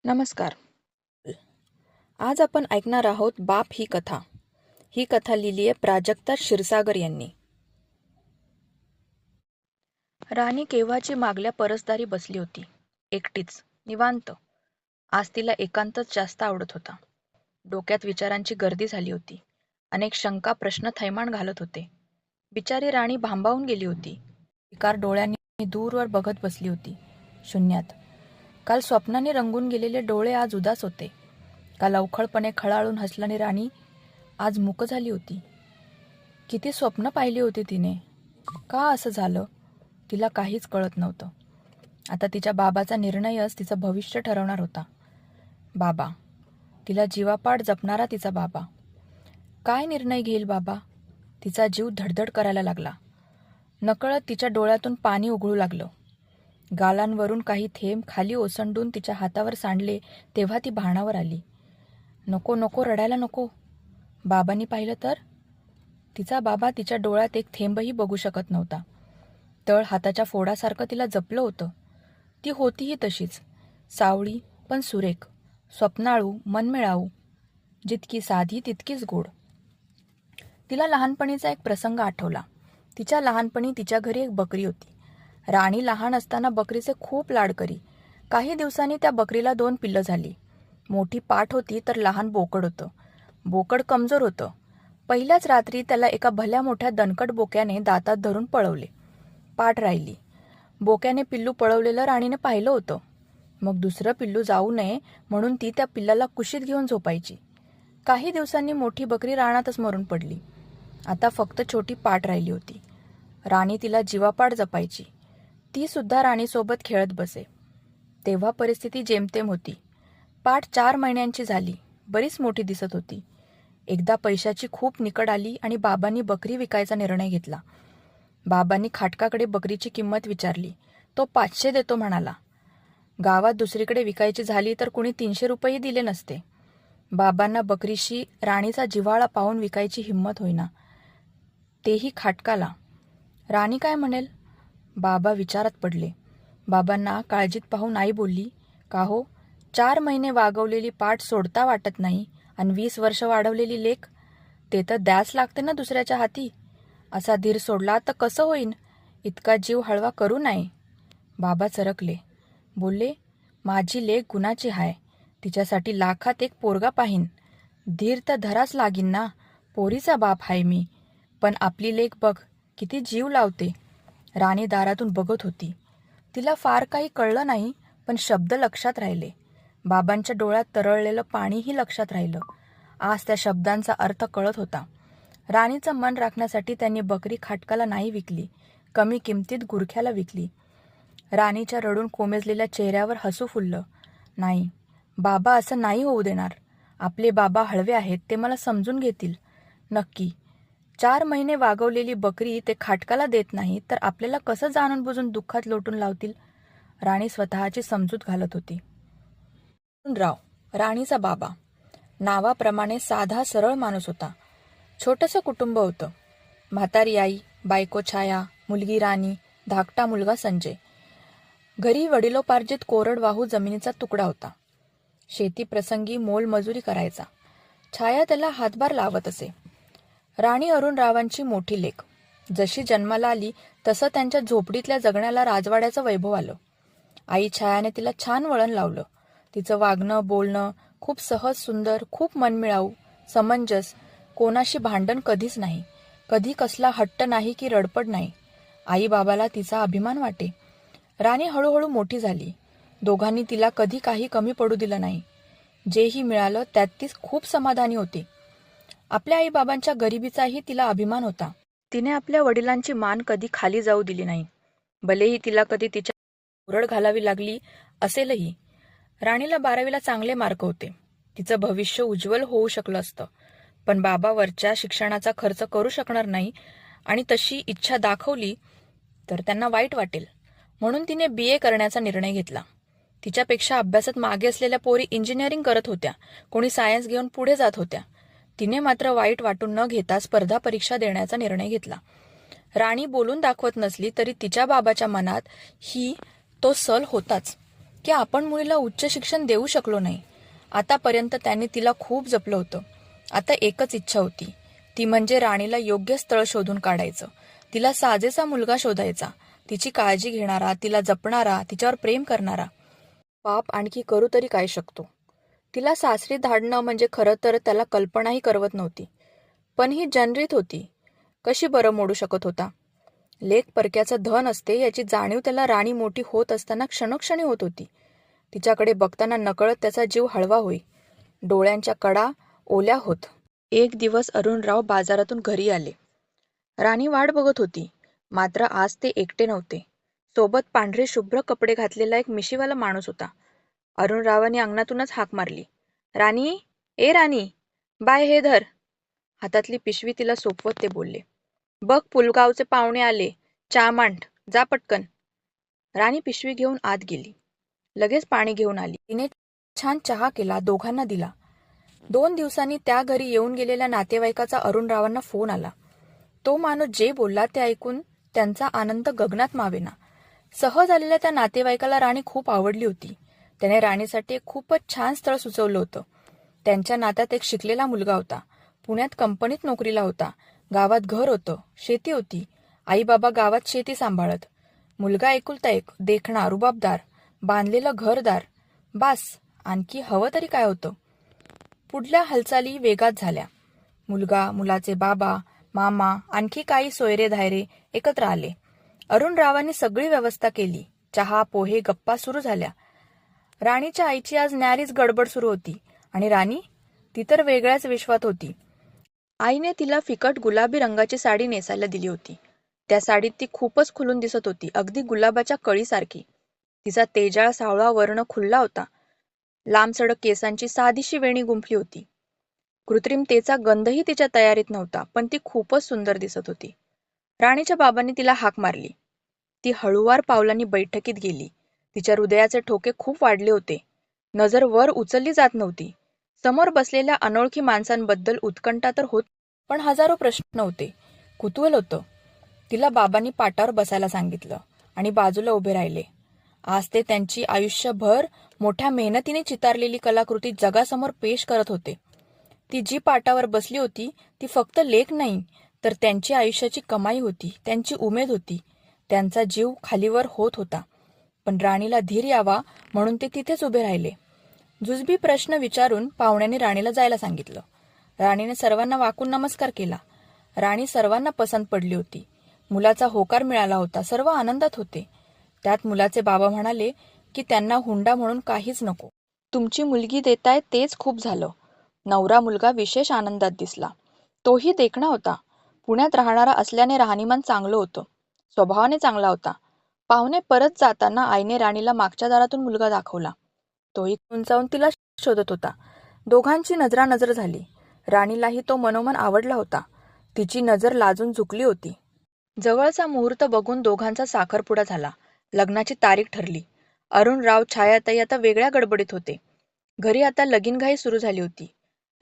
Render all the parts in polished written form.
नमस्कार. आज आपण ऐकणार आहोत बाप ही कथा. ही कथा लिहिली आहे प्राजक्ता क्षीरसागर यांनी. राणी केव्हाची मागल्या परसदारी बसली होती, एकटीच, निवांत. आज तिला एकांतच जास्त आवडत होता. डोक्यात विचारांची गर्दी झाली होती. अनेक शंका प्रश्न थैमान घालत होते. बिचारी राणी भांबावून गेली होती. विकार डोळ्यांनी दूरवर बघत बसली होती, शून्यात. काल स्वप्नाने रंगून गेलेले डोळे आज उदास होते. काल अवखळपणे खळाळून हसणारी राणी आज मूक झाली होती. किती स्वप्न पाहिली होती तिने. का असं झालं तिला काहीच कळत नव्हतं. आता तिच्या बाबाचा निर्णयच तिचं भविष्य ठरवणार होता. बाबा, तिला जीवापाड जपणारा तिचा बाबा. काय निर्णय घेईल बाबा? तिचा जीव धडधड करायला लागला. नकळत तिच्या डोळ्यातून पाणी उघळू लागलं. गालांवरून काही थेंब खाली ओसंडून तिच्या हातावर सांडले तेव्हा ती भानावर आली. नको नको, रडायला नको. बाबांनी पाहिलं तर? तिचा बाबा तिच्या डोळ्यात एक थेंबही बघू शकत नव्हता. तळ हाताच्या फोडासारखं तिला जपलं होतं. ती होतीही तशीच, सावळी पण सुरेख, स्वप्नाळू, मनमिळाऊ. जितकी साधी तितकीच गोड. तिला लहानपणीचा एक प्रसंग आठवला. तिच्या लहानपणी तिच्या घरी एक बकरी होती. राणी लहान असताना बकरीचे खूप लाड करी. काही दिवसांनी त्या बकरीला 2 पिल्लं झाली. मोठी पाठ होती तर लहान बोकड होतं. बोकड कमजोर होतं. पहिल्याच रात्री त्याला एका भल्या मोठ्या दणकट बोक्याने दातात धरून पळवले. पाठ राहिली. बोक्याने पिल्लू पळवलेलं राणीने पाहिलं होतं. मग दुसरं पिल्लू जाऊ नये म्हणून ती त्या पिल्लाला कुशीत घेऊन झोपायची. काही दिवसांनी मोठी बकरी रानातच मरून पडली. आता फक्त छोटी पाठ राहिली होती. राणी तिला जीवापाड जपायची. ती सुद्धा राणीसोबत खेळत बसे. तेव्हा परिस्थिती जेमतेम होती. पाठ 4 महिन्यांची झाली. बरीच मोठी दिसत होती. एकदा पैशाची खूप निकड आली आणि बाबांनी बकरी विकायचा निर्णय घेतला. बाबांनी खाटकाकडे बकरीची किंमत विचारली. तो 500 देतो म्हणाला. गावात दुसरीकडे विकायची झाली तर कुणी 300 रुपये दिले नसते. बाबांना बकरीशी राणीचा जिव्हाळा पाहून विकायची हिंमत होईना, तेही खाटकाला. राणी काय म्हणेल? बाबा विचारात पडले. बाबांना काळजीत पाहून आई बोलली, का हो, 4 महिने वागवलेली पाठ सोडता वाटत नाही आणि 20 वर्ष वाढवलेली लेक, ते तर द्यास लागते ना दुसऱ्याच्या हाती. असा धीर सोडला तर कसं होईन? इतका जीव हळवा करू नये. बाबा चरकले. बोलले, माझी लेक गुणाची हाय. तिच्यासाठी लाखात एक पोरगा पाहीन. धीर तर धराच लागीन ना. पोरीचा बाप हाय मी. पण आपली लेक बघ, किती जीव लावते. राणी दारातून बघत होती. तिला फार काही कळलं नाही, पण शब्द लक्षात राहिले. बाबांच्या डोळ्यात तरळलेलं पाणीही लक्षात राहिलं. आज त्या शब्दांचा अर्थ कळत होता. राणीचं मन राखण्यासाठी त्यांनी बकरी खाटकाला नाही विकली, कमी किमतीत गुरख्याला विकली. राणीच्या रडून कोमेजलेल्या चेहऱ्यावर हसू फुललं. नाही, बाबा असं नाही होऊ देणार. आपले बाबा हळवे आहेत, ते मला समजून घेतील. नक्की. 4 महिने वागवलेली बकरी ते खाटकाला देत नाही तर आपल्याला कसं जाणून बुजून दुःखात लोटून लावतील? राणी स्वतःची समजूत घालत होती. राव, राणीचा बाबा, नावाप्रमाणे साधा सरळ माणूस होता. छोटंसं कुटुंब होतं. म्हातारी आई, बायको छाया, मुलगी राणी, धाकटा मुलगा संजय. घरी वडिलोपार्जित कोरडवाहू जमिनीचा तुकडा होता. शेतीप्रसंगी मोलमजुरी करायचा. छाया त्याला हातभार लावत असे. राणी अरुणरावांची मोठी लेक. जशी जन्माला आली तसं त्यांच्या झोपडीतल्या जगण्याला राजवाड्याचं वैभव आलं. आई छायाने तिला छान वळण लावलं. तिचं वागणं बोलणं खूप सहज सुंदर, खूप मनमिळाऊ, समंजस. कोणाशी भांडण कधीच नाही. कधी कसला हट्ट नाही की रडपड नाही. आई बाबाला तिचा अभिमान वाटे. राणी हळूहळू मोठी झाली. दोघांनी तिला कधी काही कमी पडू दिलं नाही. जेही मिळालं त्यात ती खूप समाधानी होती. आपल्या आईबाबांच्या गरिबीचाही तिला अभिमान होता. तिने आपल्या वडिलांची मान कधी खाली जाऊ दिली नाही. भलेही तिला कधी तिच्या ओरड घालावी लागली असेलही. राणीला 12वीला चांगले मार्क होते. तिचं भविष्य उज्ज्वल होऊ शकलं असतं. पण बाबा वरच्या शिक्षणाचा खर्च करू शकणार नाही आणि तशी इच्छा दाखवली तर त्यांना वाईट वाटेल. म्हणून तिने BA करण्याचा निर्णय घेतला. तिच्यापेक्षा अभ्यासात मागे असलेल्या पोरी इंजिनिअरिंग करत होत्या, कोणी सायन्स घेऊन पुढे जात होत्या. तिने मात्र वाईट वाटून न घेता स्पर्धा परीक्षा देण्याचा निर्णय घेतला. राणी बोलून दाखवत नसली तरी तिच्या बाबाच्या मनात तो सल होताच. की आपण मुलीला उच्च शिक्षण देऊ शकलो नाही. आतापर्यंत त्यांनी तिला खूप जपलं होतं. आता एकच इच्छा होती, ती म्हणजे राणीला योग्य स्थळ शोधून काढायचं. तिला साजेसा मुलगा शोधायचा, तिची काळजी घेणारा, तिला जपणारा, तिच्यावर प्रेम करणारा. बाप आणखी करू तरी काय शकतो? तिला सासरी धाडणं म्हणजे खरं तर त्याला कल्पनाही करवत नव्हती. पण ही जनरीत होती. कशी बरं मोडू शकत होता? लेक परक्याचं धन असते याची जाणीव त्याला राणी मोठी होत असताना क्षणोक्षणी होत होती. तिच्याकडे बघताना नकळत त्याचा जीव हळवा होई. डोळ्यांच्या कडा ओल्या होत. एक दिवस अरुणराव बाजारातून घरी आले. राणी वाट बघत होती. मात्र आज ते एकटे नव्हते. सोबत पांढरे शुभ्र कपडे घातलेला एक मिशीवाला माणूस होता. अरुणरावांनी अंगणातूनच हाक मारली. राणी, ए राणी, बाय हे धर. हातातली पिशवी तिला सोपवत ते बोलले. बघ पुलगावचे पाहुणे आले. चहा मांड, जा पटकन. राणी पिशवी घेऊन आत गेली. लगेच पाणी घेऊन आली. तिने छान चहा केला, दोघांना दिला. 2 दिवसांनी त्या घरी येऊन गेलेल्या नातेवाईकाचा अरुणरावांना फोन आला. तो माणूस जे बोलला ते ऐकून त्यांचा आनंद गगनात मावेना. सहज आलेल्या त्या नातेवाईकाला राणी खूप आवडली होती. त्याने राणीसाठी एक खूपच छान स्थळ सुचवलं होतं. त्यांच्या नात्यात एक शिकलेला मुलगा होता. पुण्यात कंपनीत नोकरीला होता. गावात घर होतं, शेती होती. आई बाबा गावात शेती सांभाळत. मुलगा एकुलता एक, देखणा, रुबाबदार, बांधलेलं घरदार. बास, आणखी हवं तरी काय होतं? पुढल्या हालचाली वेगात झाल्या. मुलगा, मुलाचे बाबा, मामा, आणखी काही सोयरे धायरे एकत्र आले. अरुणरावांनी सगळी व्यवस्था केली. चहा, पोहे, गप्पा सुरू झाल्या. राणीच्या आईची आज न्यारीच गडबड सुरू होती आणि राणी, ती तर वेगळ्याच विश्वात होती. आईने तिला फिकट गुलाबी रंगाची साडी नेसायला दिली होती. त्या साडीत ती खूपच खुलून दिसत होती, अगदी गुलाबाच्या कळीसारखी. तिचा तेजाळ सावळा वर्ण खुलला होता. लांबसडक केसांची साधीशी वेणी गुंफली होती. कृत्रिमतेचा गंधही तिच्या तयारीत नव्हता, पण ती खूपच सुंदर दिसत होती. राणीच्या बाबांनी तिला हाक मारली. ती हळूवार पावलांनी बैठकीत गेली. तिच्या हृदयाचे ठोके खूप वाढले होते. नजर वर उचलली जात नव्हती. समोर बसलेल्या अनोळखी माणसांबद्दल उत्कंठा तर होत, पण हजारो प्रश्न होते. कुतूहल होतं. तिला बाबांनी पाटावर बसायला सांगितलं आणि बाजूला उभे राहिले. आज ते त्यांची आयुष्यभर मोठ्या मेहनतीने चितारलेली कलाकृती जगासमोर पेश करत होते. ती जी पाटावर बसली होती ती फक्त लेख नाही, तर त्यांची आयुष्याची कमाई होती, त्यांची उमेद होती. त्यांचा जीव खालीवर होत होता. पण राणीला धीर यावा म्हणून ते तिथेच उभे राहिले. जुजबी प्रश्न विचारून पाहुण्यांनी राणीला जायला सांगितलं. राणीने सर्वांना वाकून नमस्कार केला. राणी सर्वांना पसंत पडली होती. मुलाचा होकार मिळाला होता. सर्व आनंदात होते. त्यात मुलाचे बाबा म्हणाले की त्यांना हुंडा म्हणून काहीच नको. तुमची मुलगी देताय तेच खूप झालं. नवरा मुलगा विशेष आनंदात दिसला. तोही देखणा होता. पुण्यात राहणारा असल्याने राहणीमान चांगलं होतं. स्वभावाने चांगला होता. पाहुणे परत जाताना आईने राणीला मागच्या दारातून मुलगा दाखवला. तोही उंचावून तिला शोधत होता. दोघांची नजरानजर झाली. राणीलाही तो मनोमन आवडला होता. तिची नजर लाजून झुकली होती. जवळचा मुहूर्त बघून दोघांचा साखरपुडा झाला. लग्नाची तारीख ठरली. अरुणराव, छायाताई आता वेगळ्या गडबडीत होते. घरी आता लगीनघाई सुरू झाली होती.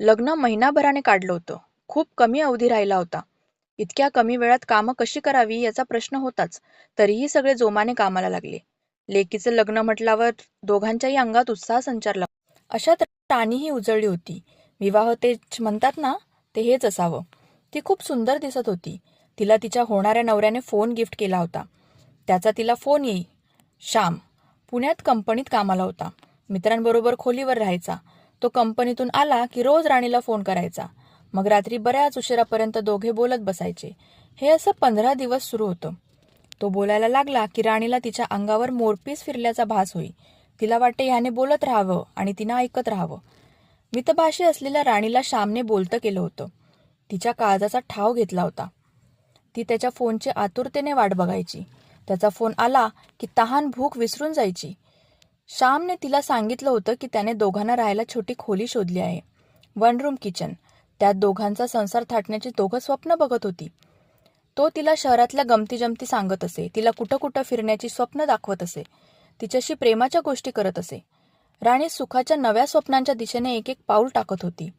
लग्न महिनाभराने काढलं होतं. खूप कमी अवधी राहिला होता. इतक्या कमी वेळात कामं कशी करावी याचा प्रश्न होताच. तरीही सगळे जोमाने कामाला लागले. लेकीचं लग्न म्हटल्यावर दोघांच्याही अंगात उत्साह संचारला. अशात राणीही उजळली होती. विवाह ते म्हणतात ना, ते हेच असावं. ती खूप सुंदर दिसत होती. तिला तिच्या होणाऱ्या नवऱ्याने फोन गिफ्ट केला होता. त्याचा तिला फोन येई. श्याम पुण्यात कंपनीत कामाला होता. मित्रांबरोबर खोलीवर राहायचा. तो कंपनीतून आला की रोज राणीला फोन करायचा. मग रात्री बऱ्याच उशिरापर्यंत दोघे बोलत बसायचे. हे असं 15 दिवस सुरू होतं. तो बोलायला लागला की राणीला तिच्या अंगावर मोरपीस फिरल्याचा भास होई. तिला वाटे ह्याने बोलत राहावं आणि तिनं ऐकत राहावं. मितभाषी असलेल्या राणीला श्यामने बोलतं केलं होतं. तिच्या काळजाचा ठाव घेतला होता. ती त्याच्या फोनची आतुरतेने वाट बघायची. त्याचा फोन आला की तहान भूक विसरून जायची. श्यामने तिला सांगितलं होतं की त्याने दोघांना राहायला छोटी खोली शोधली आहे. 1 रूम किचन. त्यात दोघांचा संसार थाटण्याची दोघं स्वप्न बघत होती. तो तिला शहरातल्या गमती-जमती सांगत असे. तिला कुठं कुठं फिरण्याची स्वप्न दाखवत असे. तिच्याशी प्रेमाच्या गोष्टी करत असे. राणी सुखाच्या नव्या स्वप्नांच्या दिशेने एक एक पाऊल टाकत होती.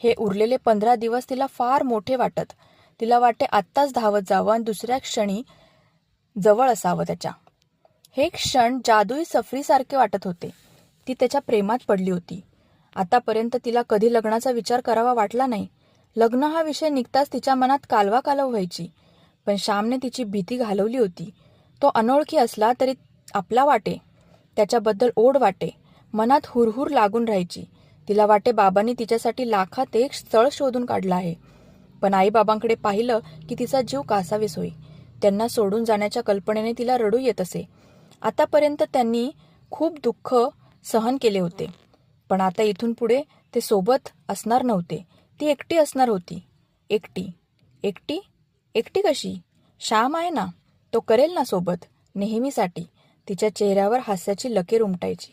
हे उरलेले 15 दिवस तिला फार मोठे वाटत. तिला वाटे आत्ताच धावत जावं आणि दुसऱ्या क्षणी जवळ असावं त्याच्या. हे क्षण जादुई सफरीसारखे वाटत होते. ती त्याच्या प्रेमात पडली होती. आतापर्यंत तिला कधी लग्नाचा विचार करावा वाटला नाही. लग्न हा विषय निघताच तिच्या मनात कालवाकालव व्हायची. पण श्यामने तिची भीती घालवली होती. तो अनोळखी असला तरी आपला वाटे. त्याच्याबद्दल ओढ वाटे. मनात हुरहुर लागून राहायची. तिला वाटे बाबांनी तिच्यासाठी लाखात एक स्थळ शोधून काढलं आहे. पण आईबाबांकडे पाहिलं की तिचा जीव कासावीस होई. त्यांना सोडून जाण्याच्या कल्पनेने तिला रडू येत असे. आतापर्यंत त्यांनी खूप दुःख सहन केले होते. पण आता इथून पुढे ते सोबत असणार नव्हते. ती एकटी असणार होती. एकटी एकटी एकटी कशी? श्याम आहे ना, तो करेल ना सोबत, नेहमीसाठी. तिच्या चेहऱ्यावर हास्याची लकीर उमटायची.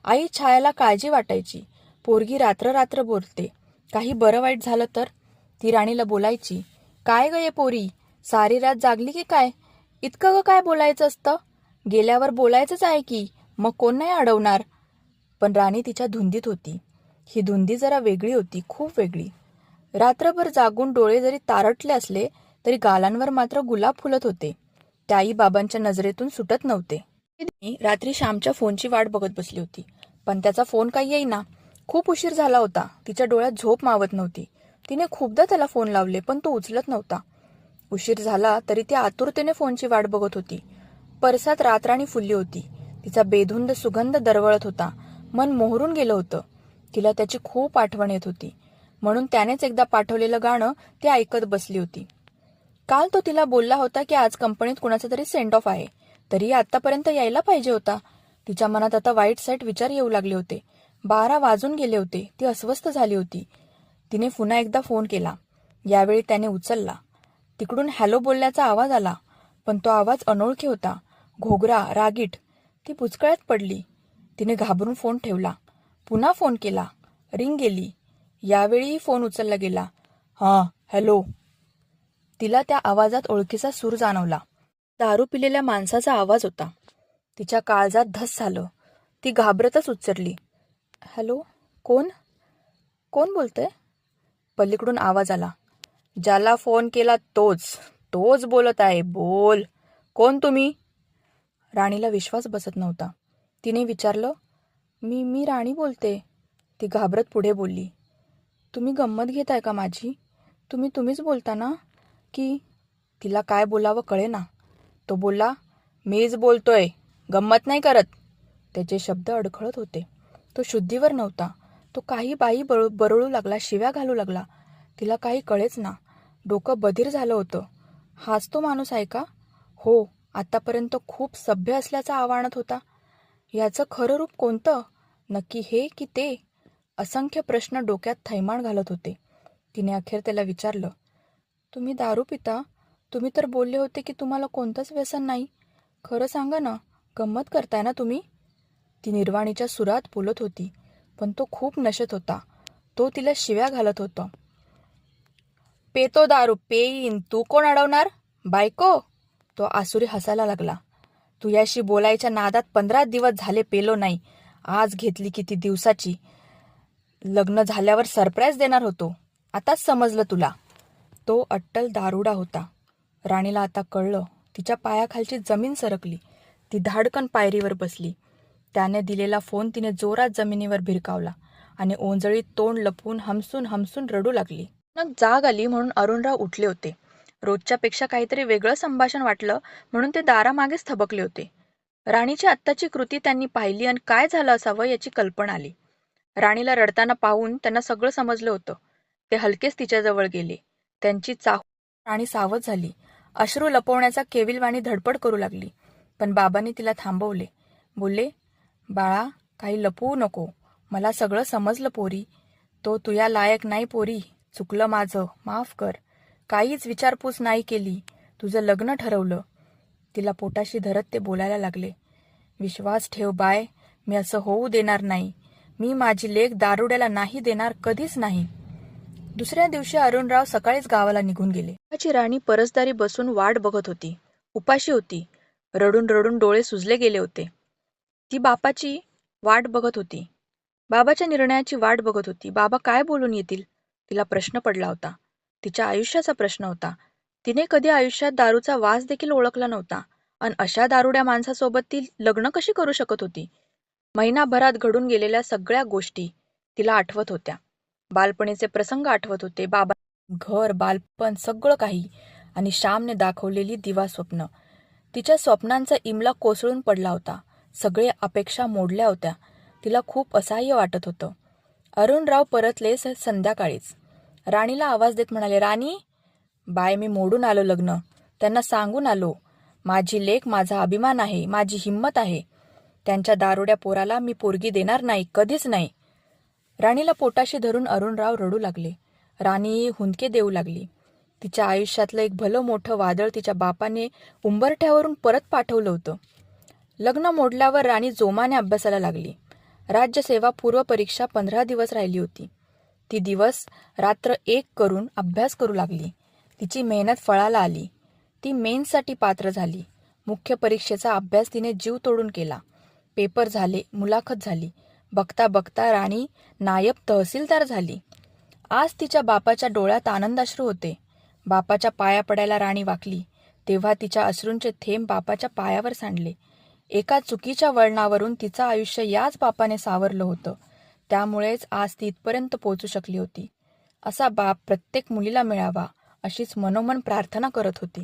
आई छायाला काळजी वाटायची. पोरगी रात्र रात्र बोलते. काही बरं वाईट झालं तर? ती राणीला बोलायची, काय ग ये पोरी, सारी रात जागली की काय? इतकं ग काय बोलायचं असतं? गेल्यावर बोलायचंच आहे की, मग कोण नाही अडवणार. पण राणी तिच्या धुंदीत होती. ही धुंदी जरा वेगळी होती, खूप वेगळी. रात्रभर जागून डोळे जरी तारटले असले तरी गालांवर मात्र गुलाब फुलत होते. त्या आई बाबांच्या नजरेतून सुटत नव्हते. ती रात्री श्यामच्या फोनची वाट बघत बसली होती. पण त्याचा फोन काही येईना. खूप उशीर झाला होता. तिच्या डोळ्यात झोप मावत नव्हती. तिने खूपदा त्याला फोन लावले पण तो उचलत नव्हता. उशीर झाला तरी ती आतुरतेने फोनची वाट बघत होती. परसात रातराणी फुलली होती. तिचा बेधुंद सुगंध दरवळत होता. मन मोहरून गेलं होतं. तिला त्याची खूप आठवण येत होती. म्हणून त्यानेच एकदा पाठवलेलं गाणं ती ऐकत बसली होती. काल तो तिला बोलला होता की आज कंपनीत कुणाचा तरी सेंड ऑफ आहे. तरी आतापर्यंत यायला पाहिजे होता. तिच्या मनात आता वाईट साईट विचार येऊ लागले होते. 12 वाजून गेले होते. ती अस्वस्थ झाली होती. तिने पुन्हा एकदा फोन केला. यावेळी त्याने उचलला. तिकडून हॅलो बोलण्याचा आवाज आला. पण तो आवाज अनोळखी होता. घोगरा, रागीट. ती पुचकळ्यात पडली. तिने घाबरून फोन ठेवला. पुन्हा फोन केला. रिंग गेली. यावेळीही फोन उचलला गेला. हां, हॅलो. तिला त्या आवाजात ओळखीचा सूर जाणवला. दारू पिलेल्या माणसाचा आवाज होता. तिच्या काळजात धस झालं. ती घाबरतच उच्चरली, हॅलो, कोण? कोण बोलतंय? पलीकडून आवाज आला. ज्याला फोन केला तोच बोलत आहे. बोल, कोण तुम्ही? राणीला विश्वास बसत नव्हता. तिने विचारलं, मी राणी बोलते. ती घाबरत पुढे बोलली, तुम्ही गंमत घेताय का माझी? तुम्हीच बोलता ना की? तिला काय बोलावं कळेना. तो बोलला, मीच बोलतोय, गंमत नाही करत. त्याचे शब्द अडखळत होते. तो शुद्धीवर नव्हता. तो काही बाई बरळू लागला, शिव्या घालू लागला. तिला काही कळेच ना. डोकं बधीर झालं होतं. हाच तो माणूस आहे का? हो, आतापर्यंत खूप सभ्य असल्याचा आवाणत होता. याचं खरं रूप कोणतं? नक्की हे की ते? असंख्य प्रश्न डोक्यात थैमान घालत होते. तिने अखेर त्याला विचारलं, तुम्ही दारू पिता? तुम्ही तर बोलले होते की तुम्हाला कोणतंच व्यसन नाही. खरं सांगा ना, गंमत करताय ना तुम्ही? ती निर्वाणीच्या सुरात बोलत होती. पण तो खूप नशेत होता. तो तिला शिव्या घालत होता. पेतो दारू, पेईन, तू कोण अडवणार? बायको? तो आसुरी हसायला लागला. तू याशी बोलायच्या नादात 15 दिवस झाले पेलो नाही. आज घेतली किती दिवसाची. लग्न झाल्यावर सरप्राईज देणार होतो. आताच समजलं तुला. तो अट्टल दारुडा होता. राणीला आता कळलं. तिच्या पायाखालची जमीन सरकली. ती धाडकन पायरीवर बसली. त्याने दिलेला फोन तिने जोरात जमिनीवर भिरकावला आणि ओंजळीत तोंड लपवून हमसून रडू लागली. मग जाग आली म्हणून अरुणराव उठले होते. रोजच्यापेक्षा काहीतरी वेगळं संभाषण वाटलं म्हणून ते दारामागेच थबकले होते. राणीची आत्ताची कृती त्यांनी पाहिली आणि काय झालं असावं याची कल्पना आली. राणीला रडताना पाहून त्यांना सगळं समजलं होतं. ते हलकेच तिच्याजवळ गेले. त्यांची चाहूल राणी सावध झाली. अश्रू लपवण्याचा केविलवाणी धडपड करू लागली. पण बाबांनी तिला थांबवले. बोलले, बाळा, काही लपवू नको. मला सगळं समजलं पोरी. तो तुया लायक नाही पोरी. चुकलं माझं, माफ कर. काहीच विचारपूस नाही केली. तुझं लग्न ठरवलं. तिला पोटाशी धरत ते बोलायला लागले. विश्वास ठेव बाय, मी असं होऊ देणार नाही. मी माझी लेक दारुड्याला नाही देणार, कधीच नाही. दुसऱ्या दिवशी अरुणराव सकाळीच गावाला निघून गेले. राणी परसदारी बसून वाट बघत होती. उपाशी होती. रडून रडून डोळे सुजले गेले होते. ती बापाची वाट बघत होती. बाबाच्या निर्णयाची वाट बघत होती. बाबा काय बोलून येतील? तिला प्रश्न पडला होता. तिच्या आयुष्याचा प्रश्न होता. तिने कधी आयुष्यात दारूचा वास देखील ओळखला नव्हता. अन अशा दारुड्या माणसासोबत ती लग्न कशी करू शकत होती? महिनाभरात घडून गेलेल्या सगळ्या गोष्टी तिला आठवत होत्या. बालपणीचे प्रसंग आठवत होते. बाबा, घर, बालपण सगळं काही आणि श्यामने दाखवलेली दिवा स्वप्न. तिच्या स्वप्नांचा इमला कोसळून पडला होता. सगळे अपेक्षा मोडल्या होत्या. तिला खूप असहाय्य वाटत होतं. अरुणराव परतले संध्याकाळीच. राणीला आवाज देत म्हणाले, राणी, बाय, मी मोडून आलो लग्न. त्यांना सांगून आलो. माझी लेक माझा अभिमान आहे, माझी हिंमत आहे. त्यांच्या दारुड्या पोराला मी पोरगी देणार नाही, कधीच नाही. राणीला पोटाशी धरून अरुणराव रडू लागले. राणी हुंदके देऊ लागली. तिच्या आयुष्यातलं एक भलं मोठं वादळ तिच्या बापाने उंबरठ्यावरून परत पाठवलं होतं. लग्न मोडल्यावर राणी जोमाने अभ्यासाला लागली. राज्यसेवा पूर्व परीक्षा 15 दिवस राहिली होती. ती दिवस रात्र एक करून अभ्यास करू लागली. तिची मेहनत फळाला आली. ती मेन्ससाठी पात्र झाली. मुख्य परीक्षेचा अभ्यास तिने जीव तोडून केला. पेपर झाले, मुलाखत झाली. बघता बघता राणी नायब तहसीलदार झाली. आज तिच्या बापाच्या डोळ्यात आनंदाश्रू होते. बापाच्या पाया पडायला राणी वाकली, तेव्हा तिच्या अश्रूंचे थेंब बापाच्या पायावर सांडले. एका चुकीच्या वळणावरून तिचं आयुष्य याच बापाने सावरलं होतं. त्यामुळेच आज ती इथपर्यंत पोहोचू शकली होती. असा बाप प्रत्येक मुलीला मिळावा, अशीच मनोमन प्रार्थना करत होती.